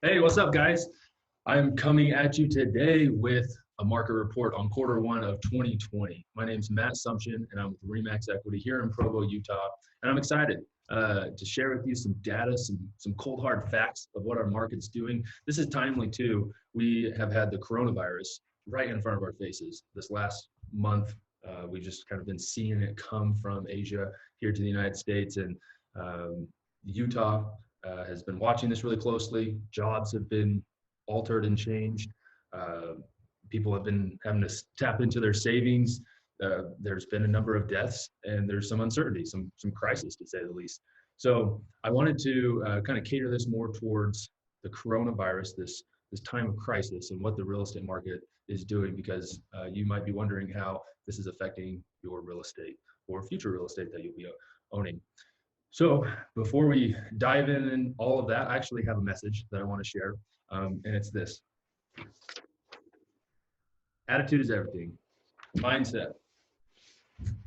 Hey, what's up, guys? I'm coming at you today with a market report on quarter 1 of 2020. My name's Matt Sumption, and I'm with Remax Equity here in Provo, Utah. And I'm excited to share with you some data, some cold hard facts of what our market's doing. This is timely too. We have had the coronavirus right in front of our faces this last month. We just kind of been seeing it come from Asia here to the United States, and Utah has been watching this really closely. Jobs have been altered and changed. Uh, People have been having to tap into their savings. There's been a number of deaths, and there's some uncertainty, some crisis to say the least. So I wanted to kind of cater this more towards the coronavirus, this time of crisis, and what the real estate market is doing, because you might be wondering how this is affecting your real estate or future real estate that you'll be owning. So before we dive in and all of that, I actually have a message that I want to share, and it's this. Attitude is everything. Mindset.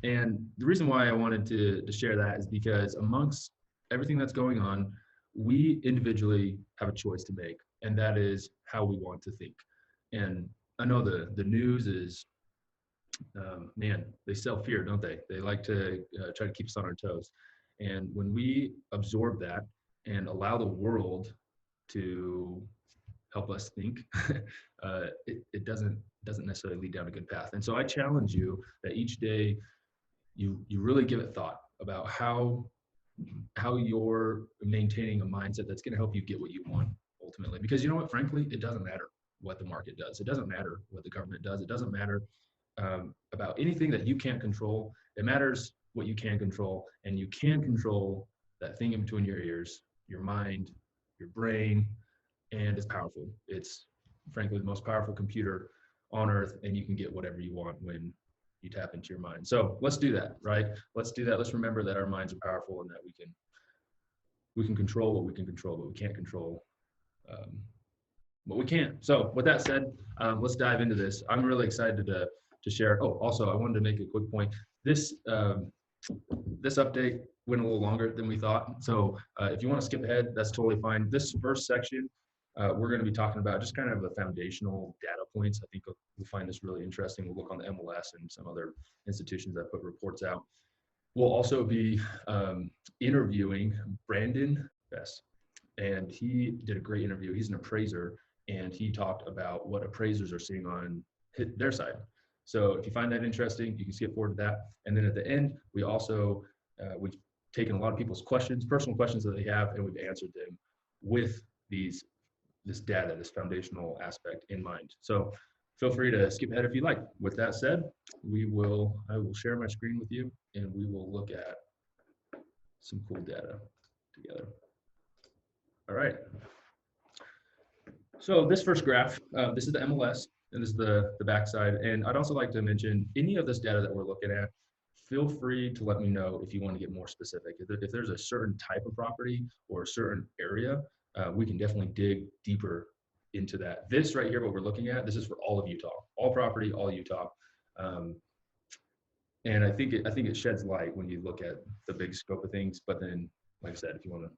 And the reason why I wanted to share that is because amongst everything that's going on, we individually have a choice to make, and that is how we want to think. And I know the news is, man, they sell fear, don't they? They like to try to keep us on our toes. And when we absorb that and allow the world to help us think, it doesn't necessarily lead down a good path. And so I challenge you that each day you really give it thought about how you're maintaining a mindset that's going to help you get what you want ultimately. Because you know what, frankly, it doesn't matter what the market does. It doesn't matter what the government does. It doesn't matter about anything that you can't control. It matters what you can control, and you can control that thing in between your ears, your mind, your brain, and it's powerful. It's frankly the most powerful computer on earth, and you can get whatever you want when you tap into your mind. So let's do that, right? Let's do that. Let's remember that our minds are powerful and that we can control what we can control, but we can't control what we can't. So with that said, let's dive into this. I'm really excited to share. Oh, also, I wanted to make a quick point. This update went a little longer than we thought. So if you want to skip ahead, that's totally fine. This first section, we're going to be talking about just kind of the foundational data points. I think you'll find this really interesting. We'll look on the MLS and some other institutions that put reports out. We'll also be interviewing Brandon Bess, and he did a great interview. He's an appraiser, and he talked about what appraisers are seeing on their side. So if you find that interesting, you can skip forward to that. And then at the end, we also, we've taken a lot of people's questions, personal questions that they have, and we've answered them with this data, this foundational aspect in mind. So feel free to skip ahead if you like. With that said, I will share my screen with you, and we will look at some cool data together. All right. So this first graph, this is the MLS, and this is the backside. And I'd also like to mention any of this data that we're looking at, feel free to let me know if you want to get more specific. If there's a certain type of property or a certain area, we can definitely dig deeper into that. This right here, what we're looking at, this is for all of Utah, all property, all Utah. And I think it sheds light when you look at the big scope of things. But then, like I said, if you want to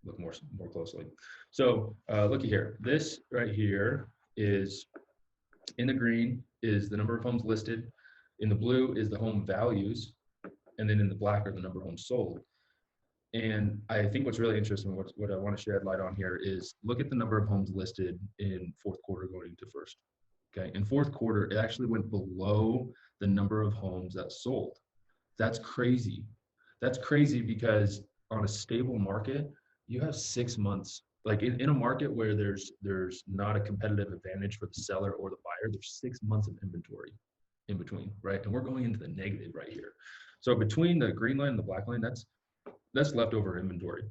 look more closely. So looky here, this right here is in the green is the number of homes listed, in the blue is the home values, and then in the black are the number of homes sold. And I think what's really interesting, what I want to shed light on here is look at the number of homes listed in fourth quarter going into first. Okay, in fourth quarter, it actually went below the number of homes that sold. That's crazy. That's crazy because on a stable market, you have 6 months. Like in a market where there's not a competitive advantage for the seller or the buyer, there's 6 months of inventory in between, right? And we're going into the negative right here. So between the green line and the black line, that's leftover inventory.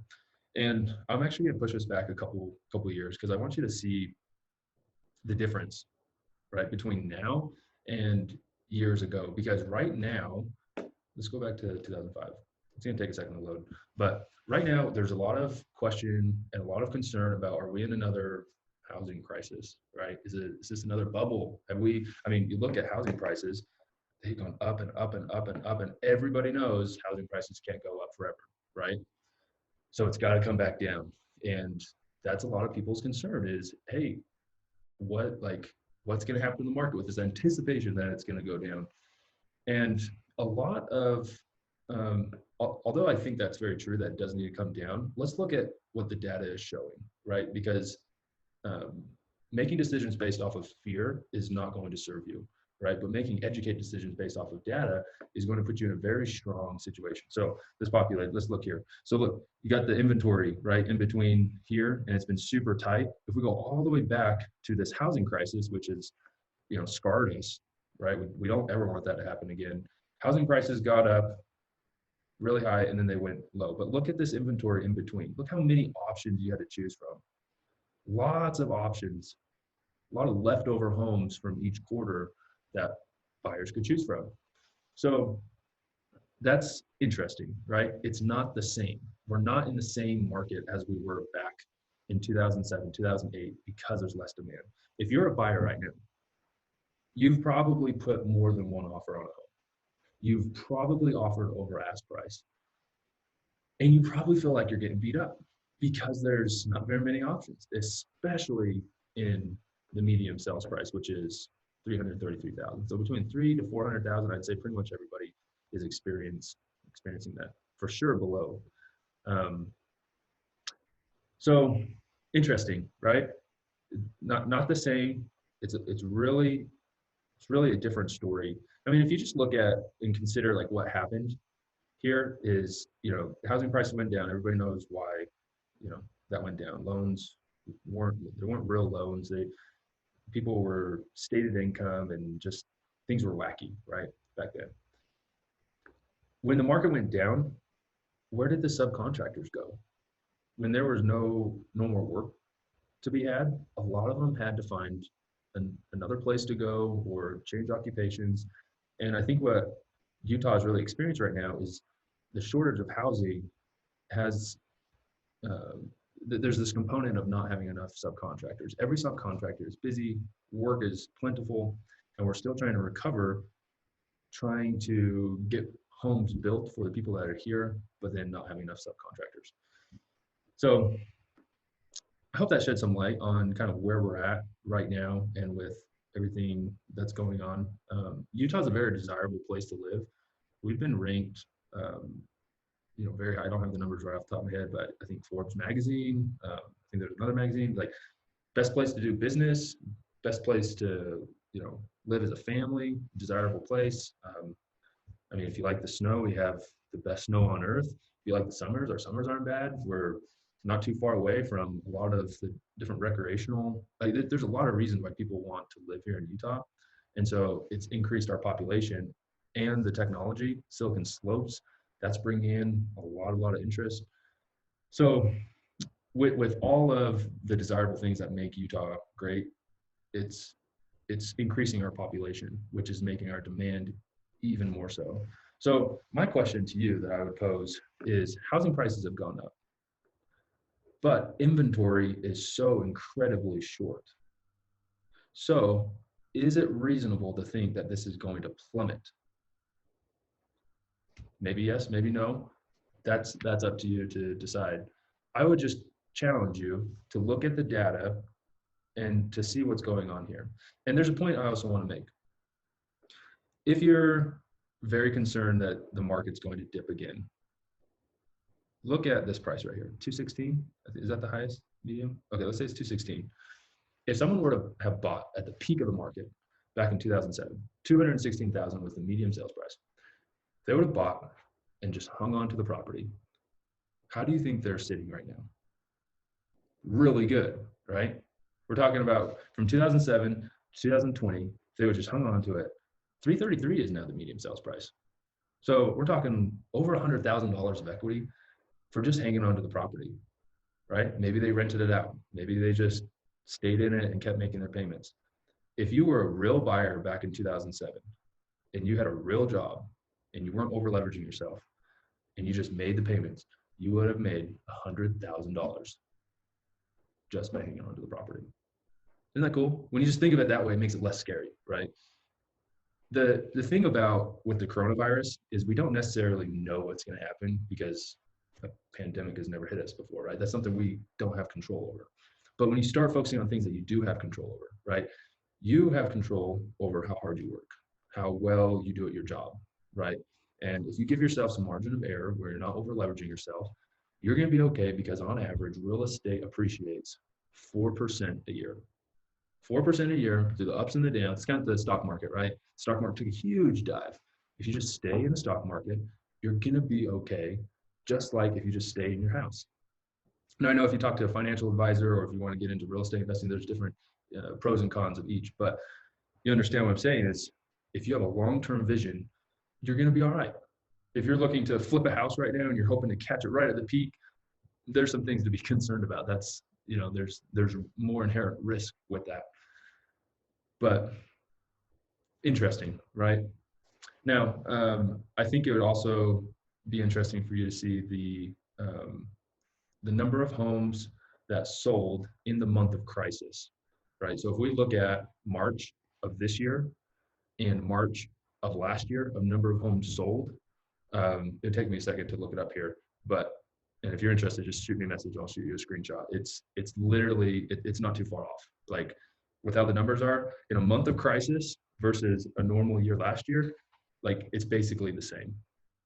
And I'm actually gonna push this back a couple years because I want you to see the difference, right, between now and years ago. Because right now, let's go back to 2005. It's gonna take a second to load, but right now there's a lot of question and a lot of concern about, are we in another housing crisis, right? Is this another bubble? You look at housing prices, they've gone up and up and up and up, and everybody knows housing prices can't go up forever, right? So it's got to come back down. And that's a lot of people's concern is, hey, what's going to happen in the market with this anticipation that it's going to go down. And a lot of, although I think that's very true, that it does need to come down, let's look at what the data is showing, right? Because making decisions based off of fear is not going to serve you, right? But making educated decisions based off of data is going to put you in a very strong situation. So let's look here. So look, you got the inventory, right, in between here, and it's been super tight. If we go all the way back to this housing crisis, which is, scarred us, right? We don't ever want that to happen again. Housing prices got up really high and then they went low. But look at this inventory in between. Look how many options you had to choose from. Lots of options, a lot of leftover homes from each quarter that buyers could choose from. So that's interesting, right? It's not the same. We're not in the same market as we were back in 2007, 2008, because there's less demand. If you're a buyer right now, you've probably put more than one offer on a home. You've probably offered over ask price. And you probably feel like you're getting beat up because there's not very many options, especially in the medium sales price, which is 333,000. So between 3 to 400,000, I'd say pretty much everybody is experiencing that, for sure below. So interesting, right? Not the same. It's really a different story. I mean, if you just look at and consider like what happened here is, housing prices went down. Everybody knows why, that went down. Loans weren't real loans. People were stated income and just things were wacky, right, back then. When the market went down, where did the subcontractors go? When there was no more work to be had, a lot of them had to find another place to go or change occupations. And I think what Utah is really experiencing right now is the shortage of housing has, there's this component of not having enough subcontractors. Every subcontractor is busy, work is plentiful, and we're still trying to recover, trying to get homes built for the people that are here, but then not having enough subcontractors. So I hope that shed some light on kind of where we're at right now and with everything that's going on. Utah is a very desirable place to live. We've been ranked, very high. I don't have the numbers right off the top of my head, but I think Forbes magazine, I think there's another magazine, like best place to do business, best place to, live as a family, desirable place. I mean, if you like the snow, we have the best snow on earth. If you like the summers, our summers aren't bad. We're not too far away from a lot of the different recreational, there's a lot of reasons why people want to live here in Utah. And so it's increased our population and the technology, Silicon Slopes, that's bringing in a lot of interest. So with all of the desirable things that make Utah great, it's increasing our population, which is making our demand even more so. So my question to you that I would pose is, housing prices have gone up, but inventory is so incredibly short. So is it reasonable to think that this is going to plummet? Maybe yes, maybe no. That's up to you to decide. I would just challenge you to look at the data and to see what's going on here. And there's a point I also want to make. If you're very concerned that the market's going to dip again, look at this price right here, 216. Is that the highest medium? Okay, let's say it's 216. If someone were to have bought at the peak of the market back in 2007, 216,000 was the medium sales price. If they would have bought and just hung on to the property, how do you think they're sitting right now? Really good, right? We're talking about from 2007 to 2020, if they would just hung on to it, 333 is now the medium sales price. So we're talking over $100,000 of equity for just hanging on to the property, right? Maybe they rented it out. Maybe they just stayed in it and kept making their payments. If you were a real buyer back in 2007 and you had a real job and you weren't over leveraging yourself and you just made the payments, you would have made $100,000 just by hanging on to the property. Isn't that cool? When you just think of it that way, it makes it less scary, right? The thing about with the coronavirus is we don't necessarily know what's going to happen because a pandemic has never hit us before, right? That's something we don't have control over. But when you start focusing on things that you do have control over, right? You have control over how hard you work, how well you do at your job, right? And if you give yourself some margin of error where you're not over leveraging yourself, you're going to be okay, because on average, real estate appreciates 4% a year. 4% a year through the ups and the downs. It's kind of the stock market, right? Stock market took a huge dive. If you just stay in the stock market, you're going to be okay, just like if you just stay in your house. Now, I know if you talk to a financial advisor or if you want to get into real estate investing, there's different pros and cons of each. But you understand what I'm saying is, if you have a long-term vision, you're going to be all right. If you're looking to flip a house right now and you're hoping to catch it right at the peak, there's some things to be concerned about. That's, there's more inherent risk with that. But interesting, right? Now, I think it would also be interesting for you to see the number of homes that sold in the month of crisis, right? So if we look at March of this year and March of last year, of number of homes sold, it'll take me a second to look it up here, and if you're interested, just shoot me a message. I'll shoot you a screenshot. It's literally, it's not too far off. Like, with how the numbers are in a month of crisis versus a normal year last year, like, it's basically the same.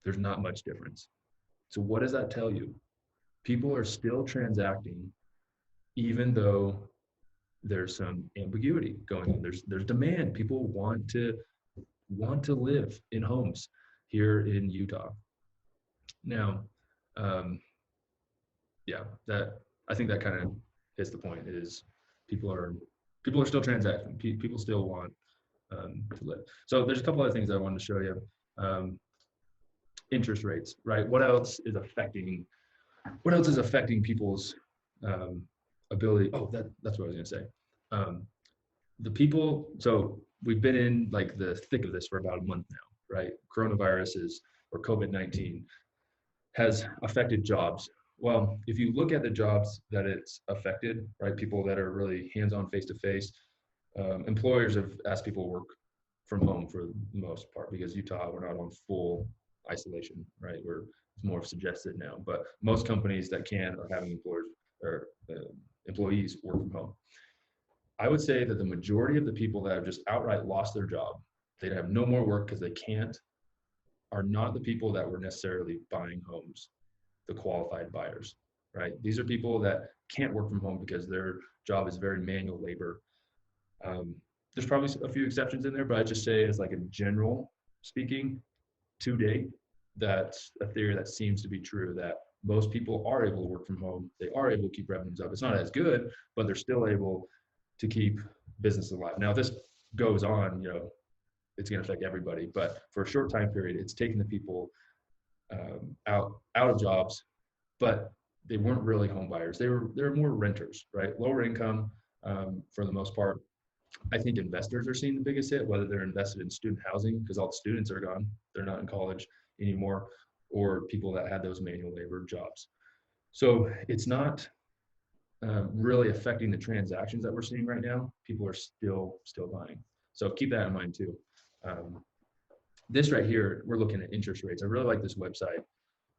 There's not much difference. So what does that tell you? People are still transacting, even though there's some ambiguity going on. There's demand. People want to live in homes here in Utah. Now, yeah, I think that kind of hits the point. Is people are still transacting. People still want to live. So there's a couple other things I wanted to show you. Interest rates, right? What else is affecting people's ability? Oh, that's what I was going to say. The people. So we've been in like the thick of this for about a month now, right? Coronavirus or COVID-19 has affected jobs. Well, if you look at the jobs that it's affected, right, people that are really hands-on, face-to-face, employers have asked people to work from home for the most part, because Utah, we're not on full isolation, right? It's more suggested now, but most companies that can are having employees work from home. I would say that the majority of the people that have just outright lost their job, they have no more work because they can't, are not the people that were necessarily buying homes, the qualified buyers, right? These are people that can't work from home because their job is very manual labor. There's probably a few exceptions in there, but I just say, as like a general speaking, to date, that's a theory that seems to be true, that most people are able to work from home. They are able to keep revenues up. It's not as good, but they're still able to keep business alive. Now, if this goes on, it's going to affect everybody, but for a short time period, it's taking the people out of jobs, but they weren't really home buyers. They were more renters, right? Lower income for the most part. I think investors are seeing the biggest hit, whether they're invested in student housing because all the students are gone, they're not in college anymore, or people that had those manual labor jobs. So it's not really affecting the transactions that we're seeing right now. People are still buying. So keep that in mind too. This right here, we're looking at interest rates. I really like this website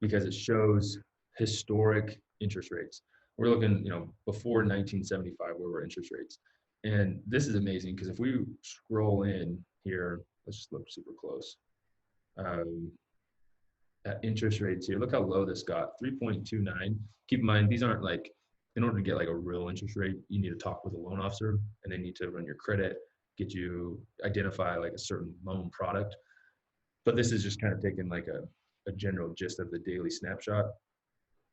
because it shows historic interest rates. We're looking, before 1975, where were interest rates. And this is amazing because if we scroll in here, let's just look super close at interest rates here. Look how low this got, 3.29. Keep in mind, these aren't like, in order to get like a real interest rate, you need to talk with a loan officer and they need to run your credit, get you identify like a certain loan product. But this is just kind of taking like a general gist of the daily snapshot.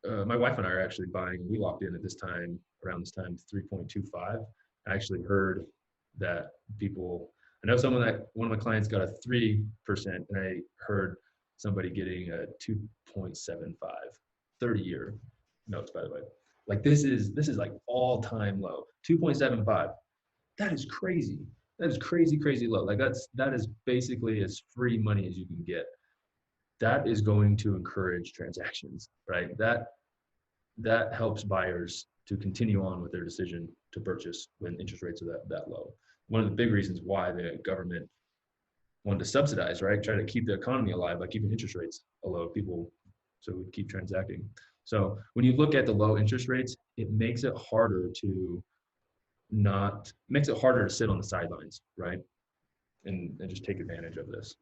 My wife and I are actually buying, we locked in at this time, around this time, 3.25. I actually heard that I know one of my clients got a 3%, and I heard somebody getting a 2.75, 30-year notes, by the way. Like this is like all-time low, 2.75. That is crazy. That is crazy, crazy low. Like that is basically as free money as you can get. That is going to encourage transactions, right? That helps buyers to continue on with their decision to purchase when interest rates are that low. One of the big reasons why the government wanted to subsidize, right? Try to keep the economy alive by keeping interest rates low, so we keep transacting. So when you look at the low interest rates, it makes it harder to makes it harder to sit on the sidelines, right? And just take advantage of this.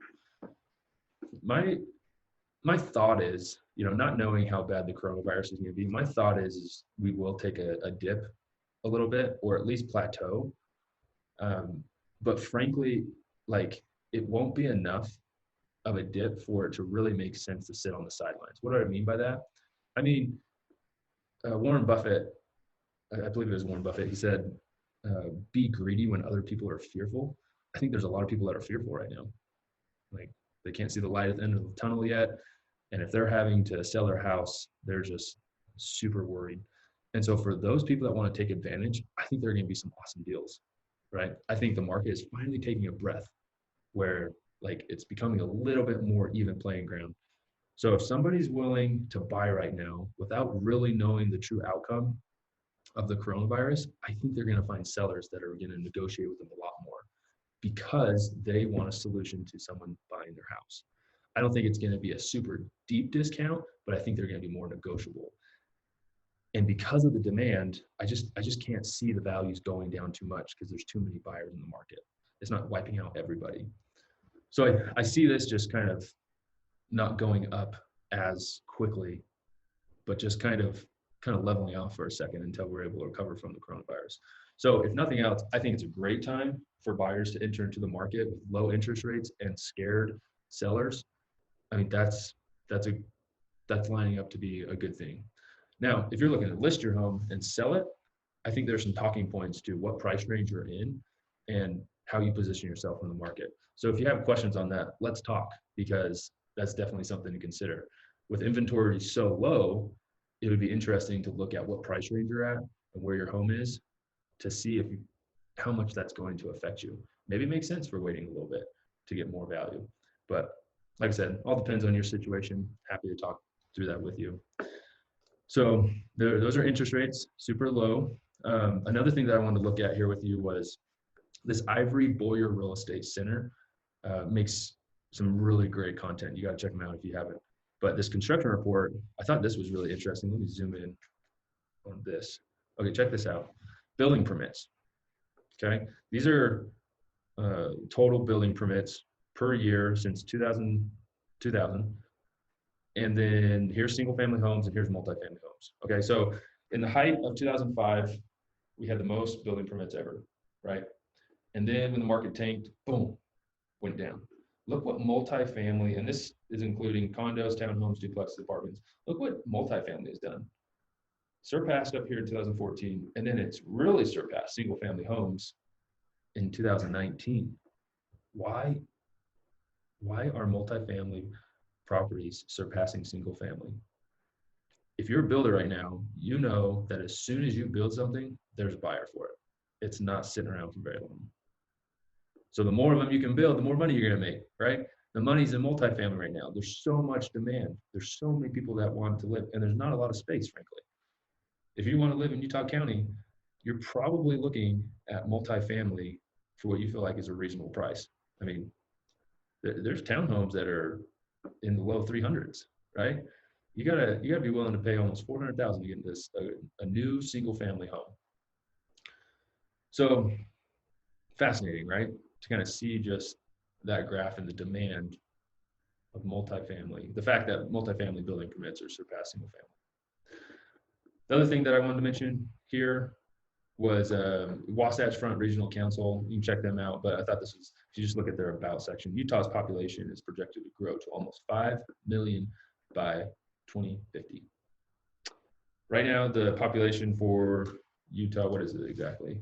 My thought is, not knowing how bad the coronavirus is going to be, my thought is we will take a dip a little bit, or at least plateau. But frankly, like, it won't be enough of a dip for it to really make sense to sit on the sidelines. What do I mean by that? I mean, Warren Buffett, I believe it was Warren Buffett, he said, be greedy when other people are fearful. I think there's a lot of people that are fearful right now. Like, they can't see the light at the end of the tunnel yet. And if they're having to sell their house, they're just super worried. And so for those people that want to take advantage, I think there are going to be some awesome deals, right? I think the market is finally taking a breath where, like, it's becoming a little bit more even playing ground. So if somebody's willing to buy right now without really knowing the true outcome of the coronavirus, I think they're going to find sellers that are going to negotiate with them a lot more because they want a solution to someone buying their house. I don't think it's going to be a super deep discount, but I think they're going to be more negotiable. And because of the demand, I just can't see the values going down too much because there's too many buyers in the market. It's not wiping out everybody. So I see this just kind of not going up as quickly, but just kind of leveling off for a second until we're able to recover from the coronavirus. So if nothing else, I think it's a great time for buyers to enter into the market with low interest rates and scared sellers. I mean, that's lining up to be a good thing. Now, if you're looking to list your home and sell it, I think there's some talking points to what price range you're in and how you position yourself in the market. So if you have questions on that, let's talk, because that's definitely something to consider. With inventory so low, it would be interesting to look at what price range you're at and where your home is to see how much that's going to affect you. Maybe it makes sense for waiting a little bit to get more value. But like I said, all depends on your situation. Happy to talk through that with you. So those are interest rates, super low. Another thing that I wanted to look at here with you was this Ivory Boyer Real Estate Center makes some really great content. You got to check them out if you haven't. But this construction report, I thought this was really interesting. Let me zoom in on this. Okay, check this out. Building permits. Okay, these are total building permits per year since 2000. And then here's single family homes and here's multifamily homes. Okay, so in the height of 2005, we had the most building permits ever, right? And then when the market tanked, boom, went down. Look what multifamily, and this is including condos, townhomes, duplexes, apartments. Look what multifamily has done. Surpassed up here in 2014, and then it's really surpassed single family homes in 2019. Why are multifamily properties surpassing single family? If you're a builder right now, you know that as soon as you build something, there's a buyer for it. It's not sitting around for very long. So the more of them you can build, the more money you're going to make, right? The money's in multifamily right now. There's so much demand. There's so many people that want to live, and there's not a lot of space, frankly. If you want to live in Utah County, you're probably looking at multifamily for what you feel like is a reasonable price. I mean, there's townhomes that are in the low 300s, right? You gotta be willing to pay almost $400,000 to get this a new single family home. So fascinating, right? To kind of see just that graph and the demand of multifamily. The fact that multifamily building permits are surpassing single family. The other thing that I wanted to mention here was Wasatch Front Regional Council. You can check them out, but I thought this was, if you just look at their about section, Utah's population is projected to grow to almost 5 million by 2050. Right now, the population for Utah, what is it exactly?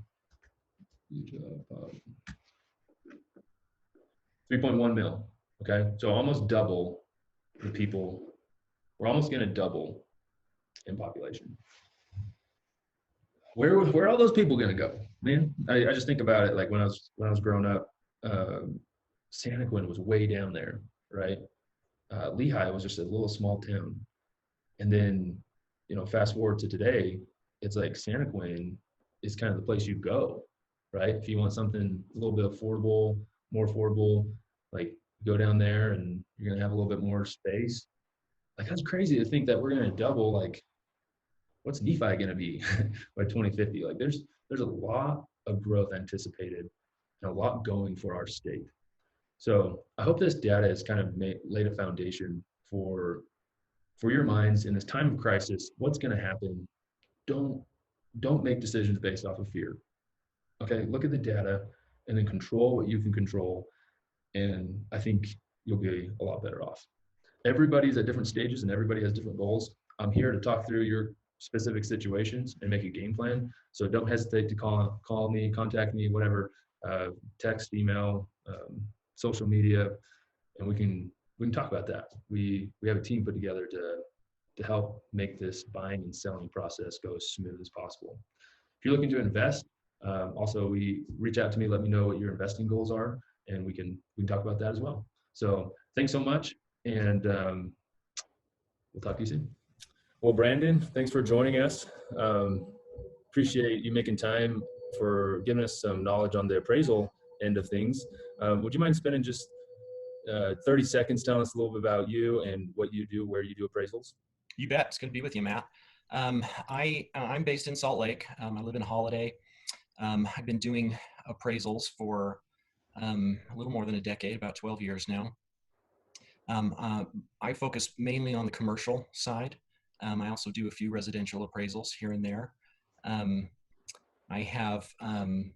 Utah, 3.1 mil, okay? So almost double the people, we're almost gonna double in population. Where are all those people gonna go, man? I just think about it, like when I was growing up, Santaquin was way down there, right? Lehigh was just a little small town. And then, fast forward to today, it's like Santaquin is kind of the place you go, right? If you want something a little bit affordable, more affordable, like go down there and you're gonna have a little bit more space. Like, that's crazy to think that we're gonna double like what's Nephi going to be by 2050? Like there's a lot of growth anticipated and a lot going for our state. So I hope this data has kind of laid a foundation for your minds in this time of crisis. What's going to happen? Don't don't make decisions based off of fear. Okay, look at the data and then control what you can control, and I think you'll be a lot better off. Everybody's at different stages and everybody has different goals. I'm here to talk through your specific situations and make a game plan. So don't hesitate to call me, contact me, whatever, text, email, social media, and we can talk about that. We have a team put together to help make this buying and selling process go as smooth as possible. If you're looking to invest, also we reach out to me, let me know what your investing goals are, and we can talk about that as well. So thanks so much, and we'll talk to you soon. Well, Brandon, thanks for joining us. Appreciate you making time for giving us some knowledge on the appraisal end of things. Would you mind spending just 30 seconds telling us a little bit about you and what you do, where you do appraisals? You bet. It's good to be with you, Matt. I'm based in Salt Lake. I live in Holiday. I've been doing appraisals for a little more than a decade, about 12 years now. I focus mainly on the commercial side. I also do a few residential appraisals here and there. I have done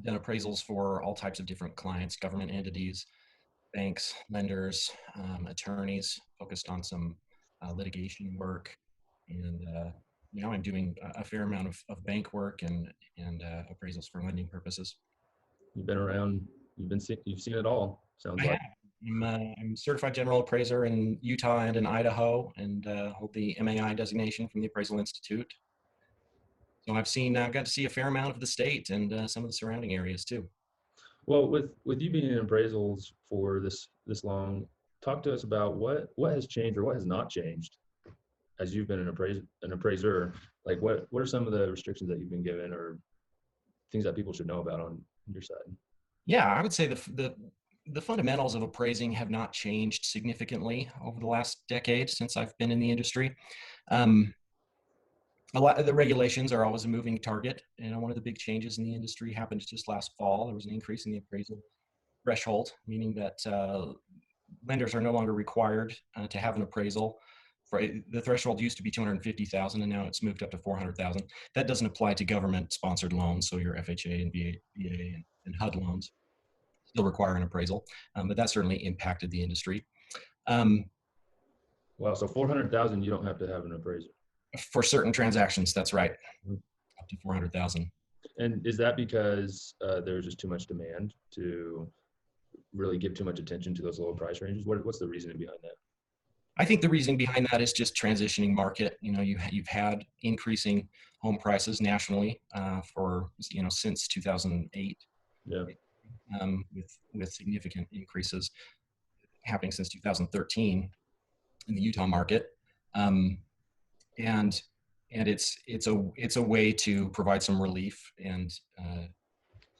appraisals for all types of different clients, government entities, banks, lenders, attorneys, focused on some litigation work. And now I'm doing a fair amount of bank work and appraisals for lending purposes. You've been around, you've seen it all, sounds like. I'm a certified general appraiser in Utah and in Idaho, and hold the MAI designation from the Appraisal Institute. So I've got to see a fair amount of the state and some of the surrounding areas too. Well, with you being in appraisals for this long, talk to us about what has changed or what has not changed as you've been an appraiser. Like what are some of the restrictions that you've been given or things that people should know about on your side? Yeah, I would say the fundamentals of appraising have not changed significantly over the last decade since I've been in the industry. A lot of the regulations are always a moving target. One of the big changes in the industry happened just last fall. There was an increase in the appraisal threshold, meaning that lenders are no longer required to have an appraisal. The threshold used to be $250,000, and now it's moved up to $400,000. That doesn't apply to government-sponsored loans, so your FHA and VA and HUD loans still require an appraisal, but that certainly impacted the industry. Wow, so 400,000, you don't have to have an appraiser for certain transactions. That's right, up to 400,000. And is that because there's just too much demand to really give too much attention to those lower price ranges? What's the reasoning behind that? I think the reason behind that is just transitioning market. You've had increasing home prices nationally for since 2008. Yeah. With significant increases happening since 2013 in the Utah market, and it's a way to provide some relief and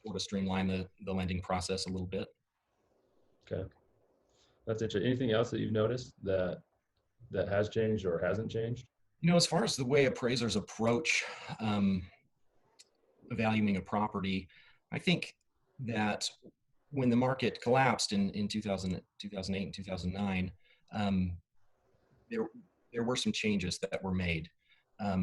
sort of streamline the lending process a little bit. Okay, that's interesting. Anything else that you've noticed that has changed or hasn't changed? As far as the way appraisers approach valuing a property, I think that when the market collapsed in 2008 and 2009, there were some changes that were made. I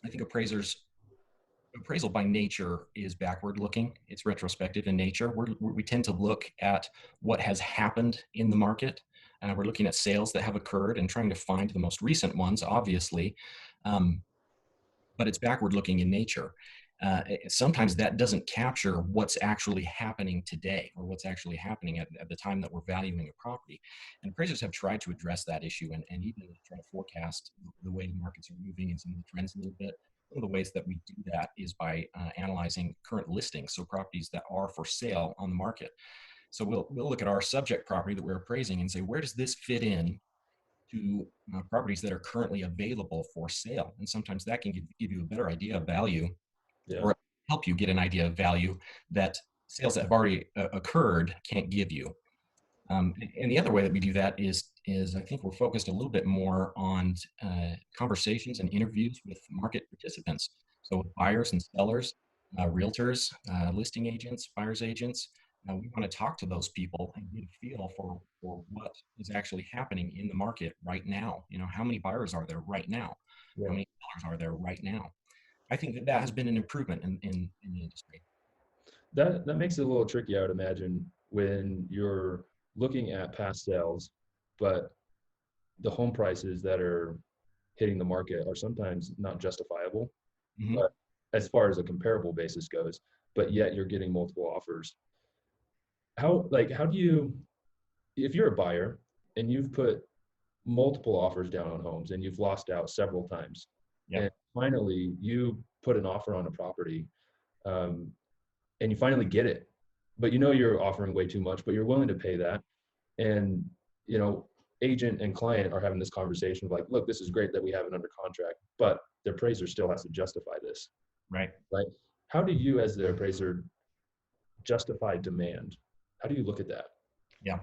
think appraisal by nature is backward looking. It's retrospective in nature. We tend to look at what has happened in the market. We're looking at sales that have occurred and trying to find the most recent ones, obviously, but it's backward looking in nature. Sometimes that doesn't capture what's actually happening today or what's actually happening at the time that we're valuing a property. And appraisers have tried to address that issue and even try to forecast the way the markets are moving and some of the trends a little bit. One of the ways that we do that is by analyzing current listings, so properties that are for sale on the market. So we'll look at our subject property that we're appraising and say, where does this fit in to properties that are currently available for sale? And sometimes that can give you a better idea of value, or help you get an idea of value that sales that have already occurred can't give you. And the other way that we do that is I think we're focused a little bit more on conversations and interviews with market participants. So with buyers and sellers, realtors, listing agents, buyers agents, we want to talk to those people and get a feel for what is actually happening in the market right now. You know, how many buyers are there right now? How Yeah. many sellers are there right now? I think that that has been an improvement in the industry. That makes it a little tricky, I would imagine, when you're looking at past sales, but the home prices that are hitting the market are sometimes not justifiable, Hmm. but as far as a comparable basis goes, but yet you're getting multiple offers. How do you, if you're a buyer and you've put multiple offers down on homes and you've lost out several times, and Yep. finally you put an offer on a property, um, and you finally get it, but you know you're offering way too much, but you're willing to pay that, and you know agent and client are having this conversation of like, look, this is great that we have it under contract, but the appraiser still has to justify this, Right. right? How do you as the appraiser justify demand? How do you look at that? Yeah.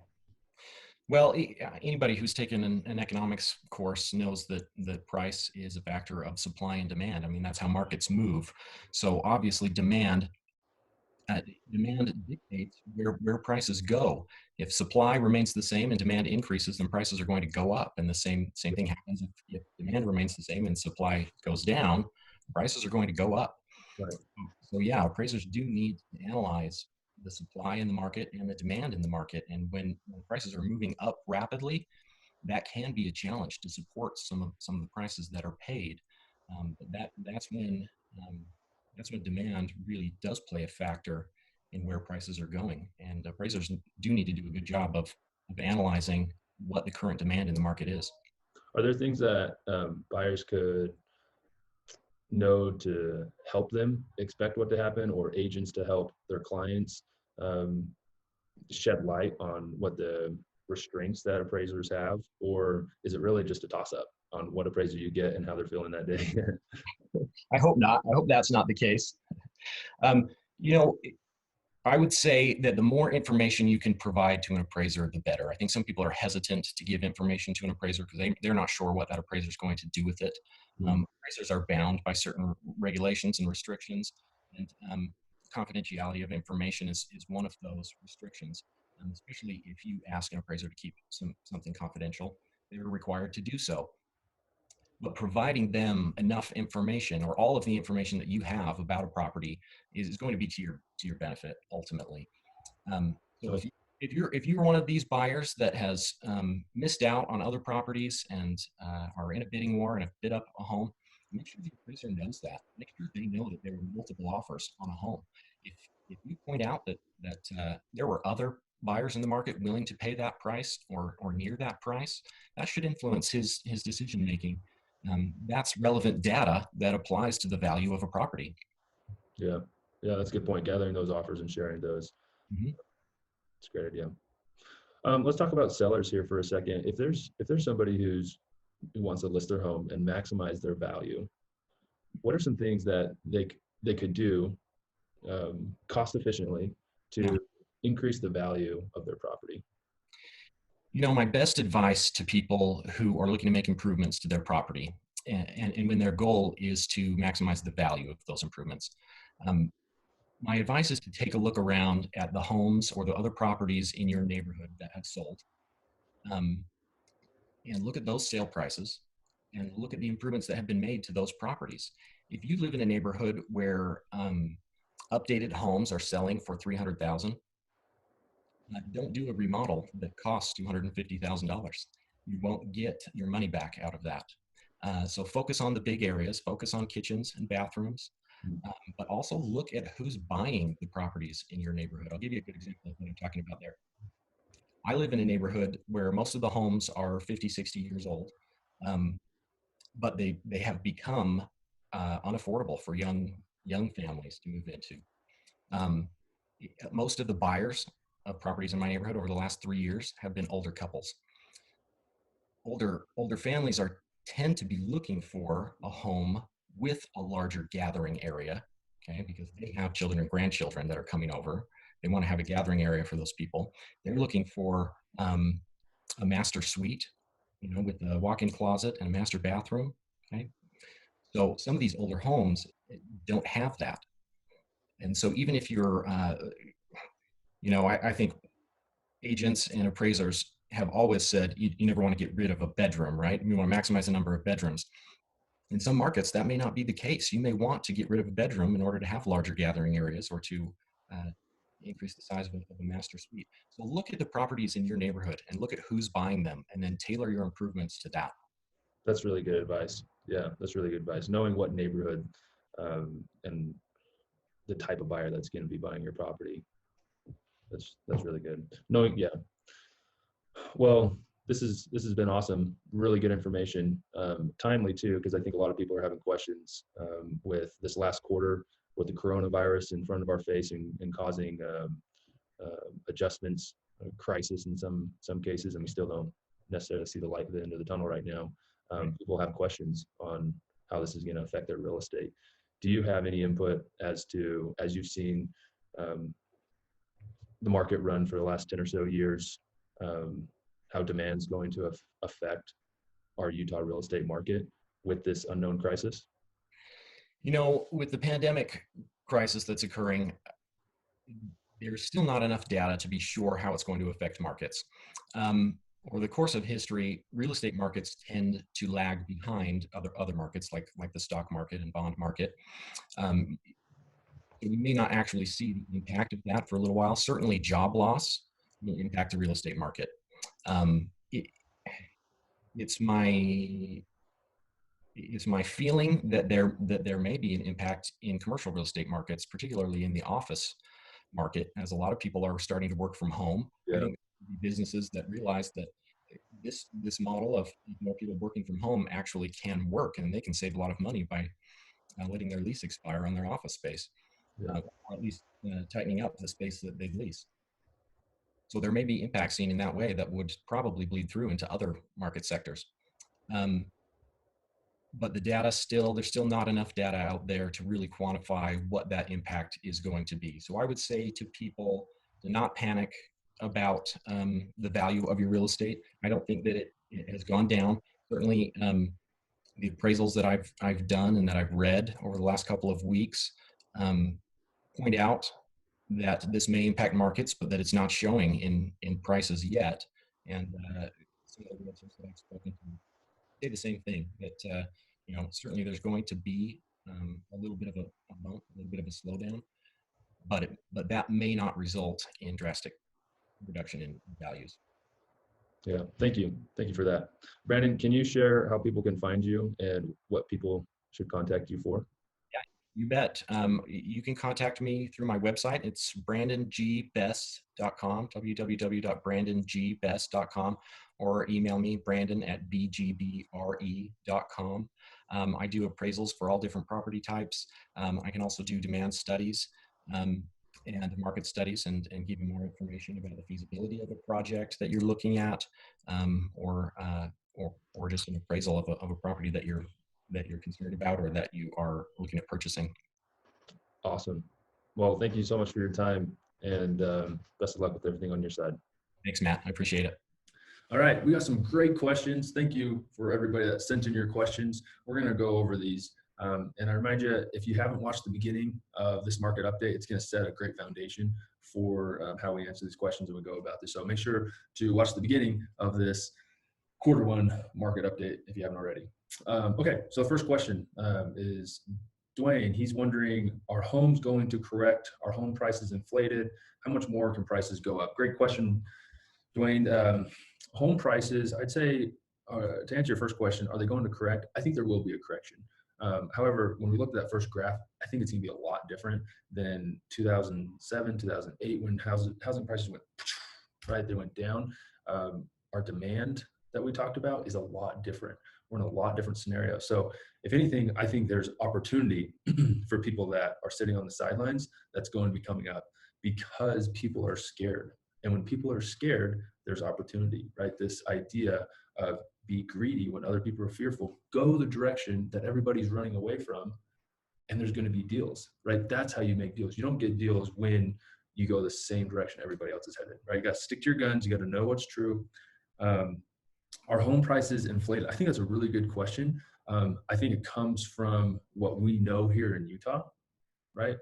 Well, anybody who's taken an economics course knows that the price is a factor of supply and demand. I mean, that's how markets move. So obviously, uh, demand dictates where prices go. If supply remains the same and demand increases, then prices are going to go up. And the same thing happens if demand remains the same and supply goes down, prices are going to go up. Right. So yeah, appraisers do need to analyze the supply in the market and the demand in the market. And when prices are moving up rapidly, that can be a challenge to support some of the prices that are paid. But um, that's when demand really does play a factor in where prices are going. And appraisers do need to do a good job of analyzing what the current demand in the market is. Are there things that buyers could know to help them expect what to happen, or agents to help their clients um, shed light on what the restraints that appraisers have, or is it really just a toss up on what appraiser you get and how they're feeling that day? I hope not. I hope that's not the case. Um, you know, I would say that the more information you can provide to an appraiser, the better. I think some people are hesitant to give information to an appraiser because they're not sure what that appraiser is going to do with it. Appraisers are bound by certain regulations and restrictions, and confidentiality of information is one of those restrictions. Especially if you ask an appraiser to keep something confidential, they're required to do so. But providing them enough information or all of the information that you have about a property is going to be to your benefit ultimately. So Right. if you're one of these buyers that has missed out on other properties and are in a bidding war and have bid up a home, make sure the appraiser knows that. Make sure they know that there were multiple offers on a home. If if you point out that there were other buyers in the market willing to pay that price or near that price, that should influence his decision making. That's relevant data that applies to the value of a property. Yeah, yeah, that's a good point. Gathering those offers and sharing those, Mhm. it's a great idea. Let's talk about sellers here for a second. If there's somebody who wants to list their home and maximize their value, what are some things that they could do cost efficiently Yeah. to increase the value of their property? You know, my best advice to people who are looking to make improvements to their property and when their goal is to maximize the value of those improvements, um, my advice is to take a look around at the homes or the other properties in your neighborhood that have sold, um, and look at those sale prices and look at the improvements that have been made to those properties. If you live in a neighborhood where updated homes are selling for 300,000, don't do a remodel that costs $250,000. You won't get your money back out of that. So focus on the big areas, focus on kitchens and bathrooms, but also look at who's buying the properties in your neighborhood. I'll give you a good example of what I'm talking about there. I live in a neighborhood where most of the homes are 50, 60 years old, um, but they have become unaffordable for young families to move into. Um, Most of the buyers of properties in my neighborhood over the last 3 years have been older couples. Older families are tend to be looking for a home with a larger gathering area, okay, because they have children and grandchildren that are coming over. They want to have a gathering area for those people. They're looking for a master suite, with a walk-in closet and a master bathroom. Okay. So some of these older homes don't have that. And so even if you're, I think agents and appraisers have always said you never want to get rid of a bedroom, right? You want to maximize the number of bedrooms. In some markets, that may not be the case. You may want to get rid of a bedroom in order to have larger gathering areas or to uh, increase the size of a master suite. So look at the properties in your neighborhood and look at who's buying them and then tailor your improvements to that. That's really good advice. Yeah, that's really good advice. Knowing what neighborhood and the type of buyer that's going to be buying your property. That's really good. Knowing, yeah. Well, this has been awesome. Really good information. Timely too, because I think a lot of people are having questions with this last quarter with the coronavirus in front of our face and causing adjustments, crisis in some cases, and we still don't necessarily see the light at the end of the tunnel right now. People have questions on how this is going to affect their real estate. Do you have any input as you've seen the market run for the last 10 or so years, how demand's going to affect our Utah real estate market with this unknown crisis? With the pandemic crisis that's occurring, there's still not enough data to be sure how it's going to affect markets. Over the course of history, real estate markets tend to lag behind other markets like the stock market and bond market. We may not actually see the impact of that for a little while. Certainly job loss will impact the real estate market. It's my feeling that there may be an impact in commercial real estate markets, particularly in the office market, as a lot of people are starting to work from home. Yeah. I think businesses that realize that this model of more people working from home actually can work, and they can save a lot of money by letting their lease expire on their office space, or at least tightening up the space that they lease. So there may be impact seen in that way that would probably bleed through into other market sectors. But there's still not enough data out there to really quantify what that impact is going to be. So I would say to people to not panic about the value of your real estate. I don't think that it has gone down. Certainly, the appraisals that I've done and that I've read over the last couple of weeks point out that this may impact markets, but that it's not showing in prices yet. And some of the realtors that I've spoken to say the same thing, that certainly there's going to be a little bit of a bump, a little bit of a slowdown, but that may not result in drastic reduction in values. Yeah, thank you for that. Brandon, can you share how people can find you and what people should contact you for? Yeah, you bet. You can contact me through my website. It's brandongbest.com, www.brandongbest.com, or email me, brandon@bgbre.com. I do appraisals for all different property types. I can also do demand studies and market studies and give you more information about the feasibility of a project that you're looking at, or just an appraisal of a property that you're concerned about or that you are looking at purchasing. Awesome. Well, thank you so much for your time, and best of luck with everything on your side. Thanks, Matt. I appreciate it. All right, we got some great questions. Thank you for everybody that sent in your questions. We're going to go over these. And I remind you, if you haven't watched the beginning of this market update, it's going to set a great foundation for how we answer these questions and we go about this. So make sure to watch the beginning of this Q1 market update if you haven't already. Okay, so the first question is Dwayne. He's wondering, are homes going to correct? Are home prices inflated? How much more can prices go up? Great question, Dwayne. Home prices, I'd say, to answer your first question, are they going to correct? I think there will be a correction. However, when we look at that first graph, I think it's going to be a lot different than 2007, 2008, when housing prices went, right? They went down. Our demand that we talked about is a lot different. We're in a lot different scenario. So if anything, I think there's opportunity for people that are sitting on the sidelines that's going to be coming up because people are scared. And when people are scared, there's opportunity, right? This idea of be greedy when other people are fearful, go the direction that everybody's running away from, and there's going to be deals, right? That's how you make deals. You don't get deals when you go the same direction everybody else is headed, right? You got to stick to your guns. You got to know what's true. Are home prices inflated? I think that's a really good question. I think it comes from what we know here in Utah, right?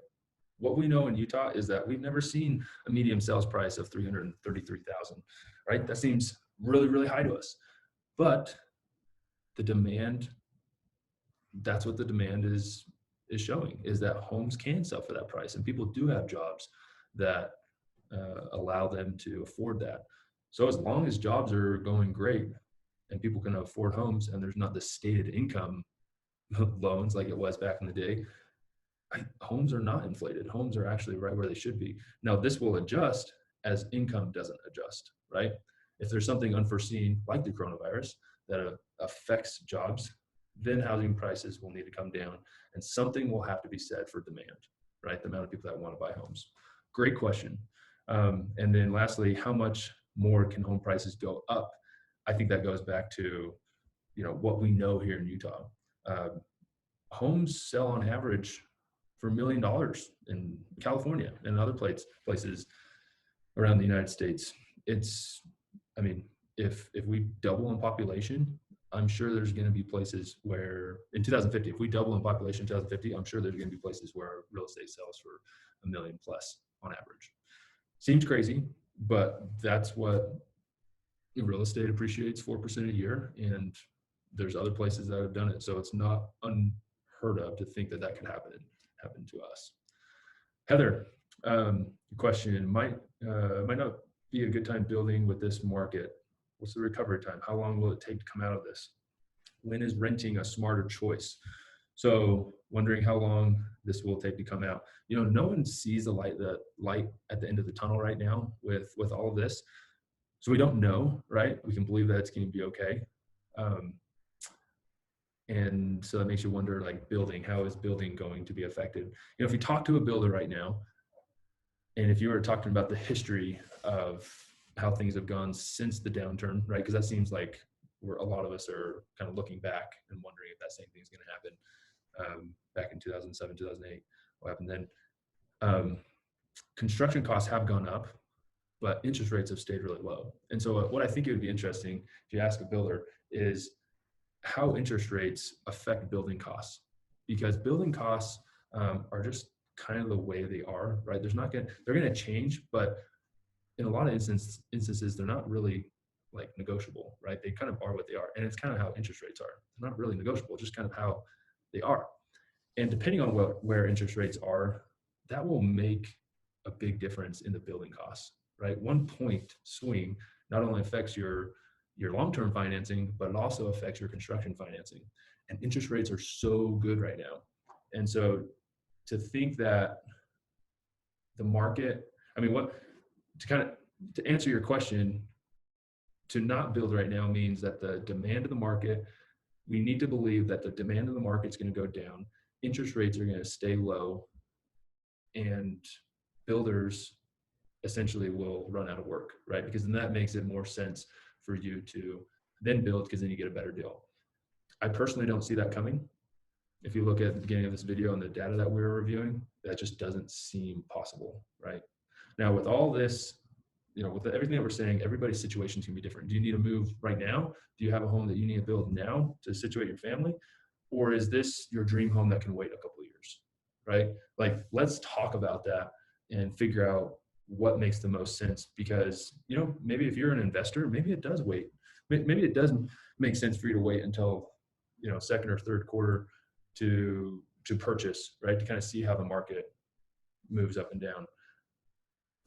What we know in Utah is that we've never seen a median sales price of 333,000, right? That seems really, really high to us. But the demand, that's what the demand is showing, is that homes can sell for that price, and people do have jobs that allow them to afford that. So as long as jobs are going great and people can afford homes, and there's not the stated income loans like it was back in the day, homes are not inflated. Homes are actually right where they should be. Now, this will adjust as income doesn't adjust, right? If there's something unforeseen like the coronavirus that affects jobs, then housing prices will need to come down, and something will have to be said for demand, right? The amount of people that want to buy homes. Great question. And then lastly, how much more can home prices go up? I think that goes back to, what we know here in Utah. Homes sell on average for $1 million in California and other places around the United States. If we double in population, I'm sure there's going to be places where in 2050, if we double in population in 2050, I'm sure there's going to be places where real estate sells for $1 million plus on average. Seems crazy, but that's what real estate appreciates 4% a year. And there's other places that have done it. So it's not unheard of to think that could happen to us. Heather, your question might not be a good time building with this market. What's the recovery time? How long will it take to come out of this? When is renting a smarter choice? So wondering how long this will take to come out. No one sees the light at the end of the tunnel right now with all of this. So we don't know, right? We can believe that it's going to be okay. And so that makes you wonder, like, building, how is building going to be affected? If you talk to a builder right now, and if you were talking about the history of how things have gone since the downturn, right? Because that seems like where a lot of us are kind of looking back and wondering if that same thing's going to happen back in 2007, 2008. What happened then? Construction costs have gone up, but interest rates have stayed really low. And so what I think it would be interesting if you ask a builder is how interest rates affect building costs, because building costs are just kind of the way they are, right? They're going to change, but in a lot of instances, they're not really like negotiable, right? They kind of are what they are. And it's kind of how interest rates are. They're not really negotiable, just kind of how they are. And depending on where interest rates are, that will make a big difference in the building costs, right? 1 point swing not only affects your long-term financing, but it also affects your construction financing. And interest rates are so good right now. And so to think that the market, to answer your question, to not build right now means that the demand of the market, we need to believe that the demand of the market is going to go down. Interest rates are going to stay low, and builders essentially will run out of work, right? Because then that makes it more sense for you to then build, because then you get a better deal. I personally don't see that coming. If you look at the beginning of this video and the data that we were reviewing, that just doesn't seem possible, right? Now, with all this, with everything that we're saying, everybody's situations can be different. Do you need to move right now? Do you have a home that you need to build now to situate your family? Or is this your dream home that can wait a couple of years, right? Like, let's talk about that and figure out what makes the most sense, because, maybe if you're an investor, maybe it does wait. Maybe it doesn't make sense for you to wait until, second or third quarter to purchase, right? To kind of see how the market moves up and down.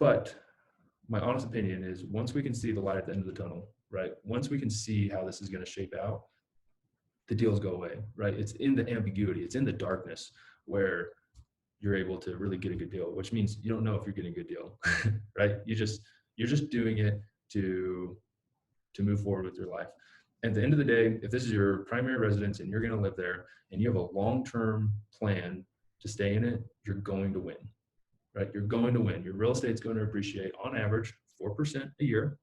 But my honest opinion is, once we can see the light at the end of the tunnel, right? Once we can see how this is going to shape out, the deals go away, right? It's in the ambiguity, it's in the darkness where you're able to really get a good deal, which means you don't know if you're getting a good deal, right? You're just doing it to move forward with your life. At the end of the day, if this is your primary residence and you're going to live there and you have a long-term plan to stay in it, you're going to win, right? You're going to win. Your real estate's going to appreciate on average 4% a year,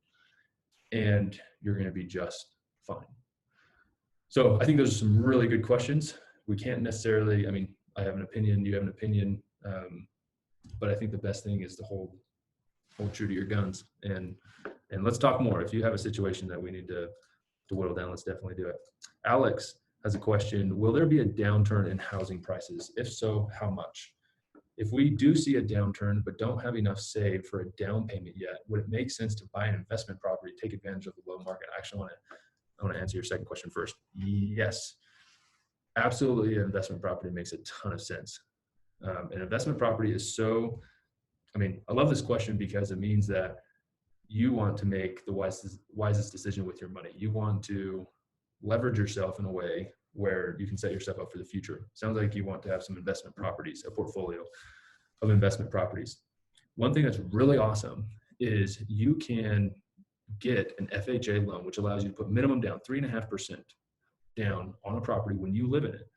and you're going to be just fine. So I think those are some really good questions. We can't necessarily, I have an opinion, you have an opinion, but I think the best thing is to hold hold true to your guns, and let's talk more. If you have a situation that we need to whittle down, let's definitely do it. Alex has a question: will there be a downturn in housing prices? If so, how much? If we do see a downturn but don't have enough saved for a down payment yet, would it make sense to buy an investment property, take advantage of the low market? Actually, I want to answer your second question first. Yes, absolutely. An investment property makes a ton of sense. An investment property is so, I mean, I love this question because it means that you want to make the wisest decision with your money. You want to leverage yourself in a way where you can set yourself up for the future. Sounds like you want to have some investment properties, a portfolio of investment properties. One thing that's really awesome is you can get an FHA loan, which allows you to put minimum down 3.5% down on a property when you live in it.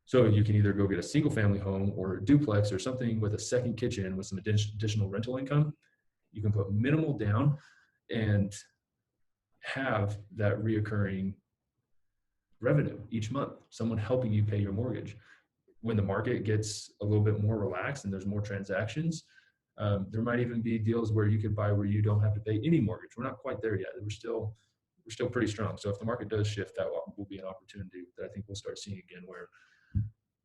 So you can either go get a single family home or a duplex or something with a second kitchen with some additional rental income. You can put minimal down and have that reoccurring revenue each month, someone helping you pay your mortgage. When the market gets a little bit more relaxed and there's more transactions, there might even be deals where you can buy where you don't have to pay any mortgage. We're not quite there yet. We're still pretty strong. So if the market does shift, that will be an opportunity that I think we'll start seeing again, where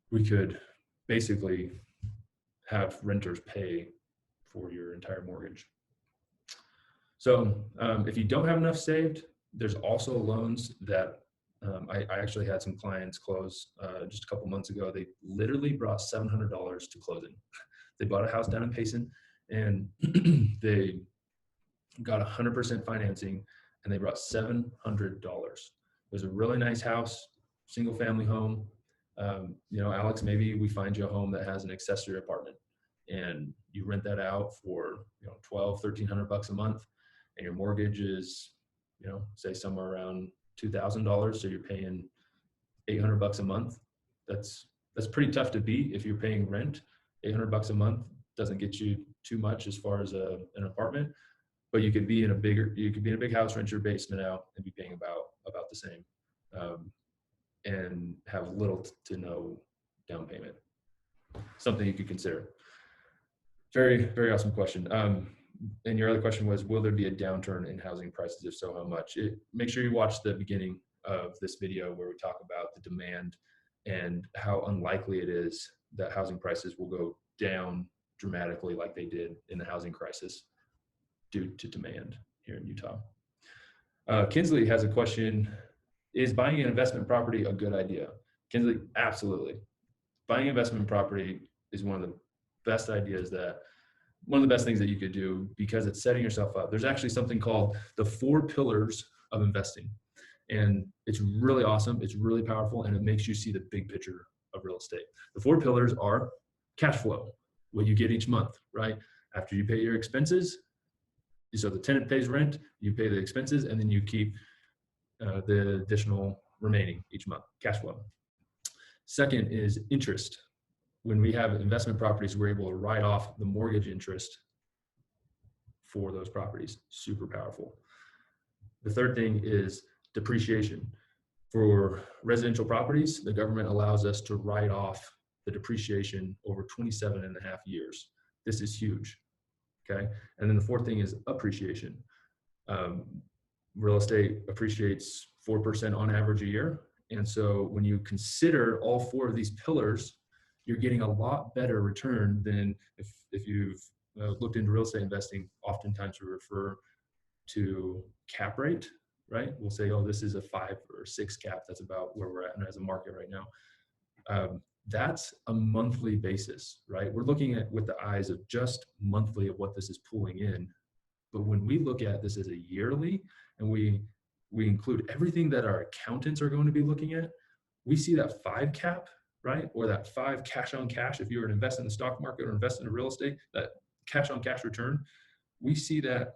we could basically have renters pay for your entire mortgage. So if you don't have enough saved, there's also loans that I actually had some clients close just a couple months ago. They literally brought $700 to closing. They bought a house down in Payson, and they got 100% financing, and they brought $700. It was a really nice house, single family home. Alex, maybe we find you a home that has an accessory apartment, and you rent that out for $1,200-1,300 a month, and your mortgage is say somewhere around $2,000, so you're paying $800 a month. That's pretty tough to beat if you're paying rent. $800 a month doesn't get you too much as far as an apartment, but you could be in a big house, rent your basement out, and be paying about the same, and have little to no down payment. Something you could consider. Very, very awesome question. And your other question was, will there be a downturn in housing prices? If so, how much? Make sure you watch the beginning of this video where we talk about the demand and how unlikely it is that housing prices will go down dramatically like they did in the housing crisis due to demand here in Utah. Kinsley has a question: is buying an investment property a good idea? Kinsley, absolutely. Buying investment property is one of the best things that you could do, because it's setting yourself up. There's actually something called the 4 pillars of investing. And it's really awesome. It's really powerful, and it makes you see the big picture of real estate. The 4 pillars are cash flow, what you get each month, right? After you pay your expenses, so the tenant pays rent, you pay the expenses, and then you keep the additional remaining each month, cash flow. Second is interest. When we have investment properties, we're able to write off the mortgage interest for those properties. Super powerful. The third thing is depreciation. For residential properties, the government allows us to write off the depreciation over 27 and a half years. This is huge, okay? And then the fourth thing is appreciation. Real estate appreciates 4% on average a year. And so when you consider all 4 of these pillars, you're getting a lot better return than if you've looked into real estate investing. Oftentimes we refer to cap rate, right? We'll say, oh, this is a 5 or 6 cap. That's about where we're at as a market right now. That's a monthly basis, right? We're looking at with the eyes of just monthly of what this is pulling in. But when we look at this as a yearly, and we include everything that our accountants are going to be looking at, we see that 5 cap, right? Or that 5 cash on cash. If you were to invest in the stock market or invest in real estate, that cash on cash return, we see that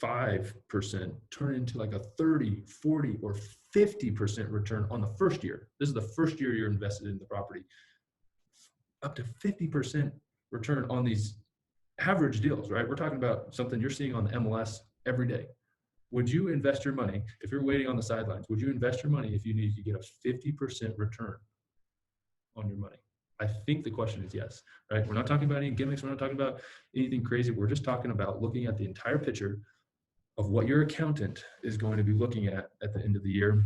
5% turn into like a 30, 40, or 50% return on the first year. This is the first year you're invested in the property. Up to 50% return on these average deals, right? We're talking about something you're seeing on the MLS every day. Would you invest your money, if you're waiting on the sidelines, would you invest your money if you need to get a 50% return on your money? I think the question is yes, right? We're not talking about any gimmicks. We're not talking about anything crazy. We're just talking about looking at the entire picture of what your accountant is going to be looking at the end of the year.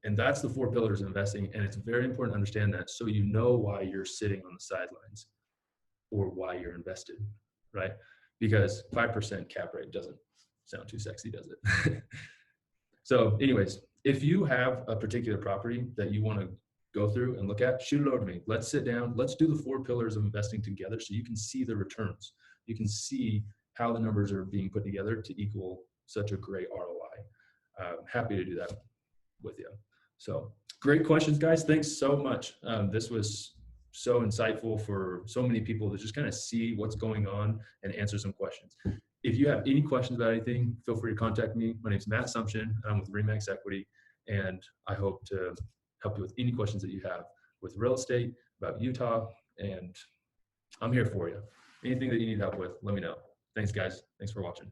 And that's the 4 pillars of investing. And it's very important to understand that so you know why you're sitting on the sidelines or why you're invested, right? Because 5% cap rate doesn't sound too sexy, does it? So anyways, if you have a particular property that you want to go through and look at, shoot it over to me. Let's sit down. Let's do the 4 pillars of investing together so you can see the returns. You can see how the numbers are being put together to equal such a great ROI. Happy to do that with you. So great questions, guys. Thanks so much. This was so insightful for so many people to just kind of see what's going on and answer some questions. If you have any questions about anything, feel free to contact me. My name is Matt Sumption, and I'm with Remax Equity, and I hope to help you with any questions that you have with real estate, about Utah, and I'm here for you. Anything that you need help with, let me know. Thanks, guys. Thanks for watching.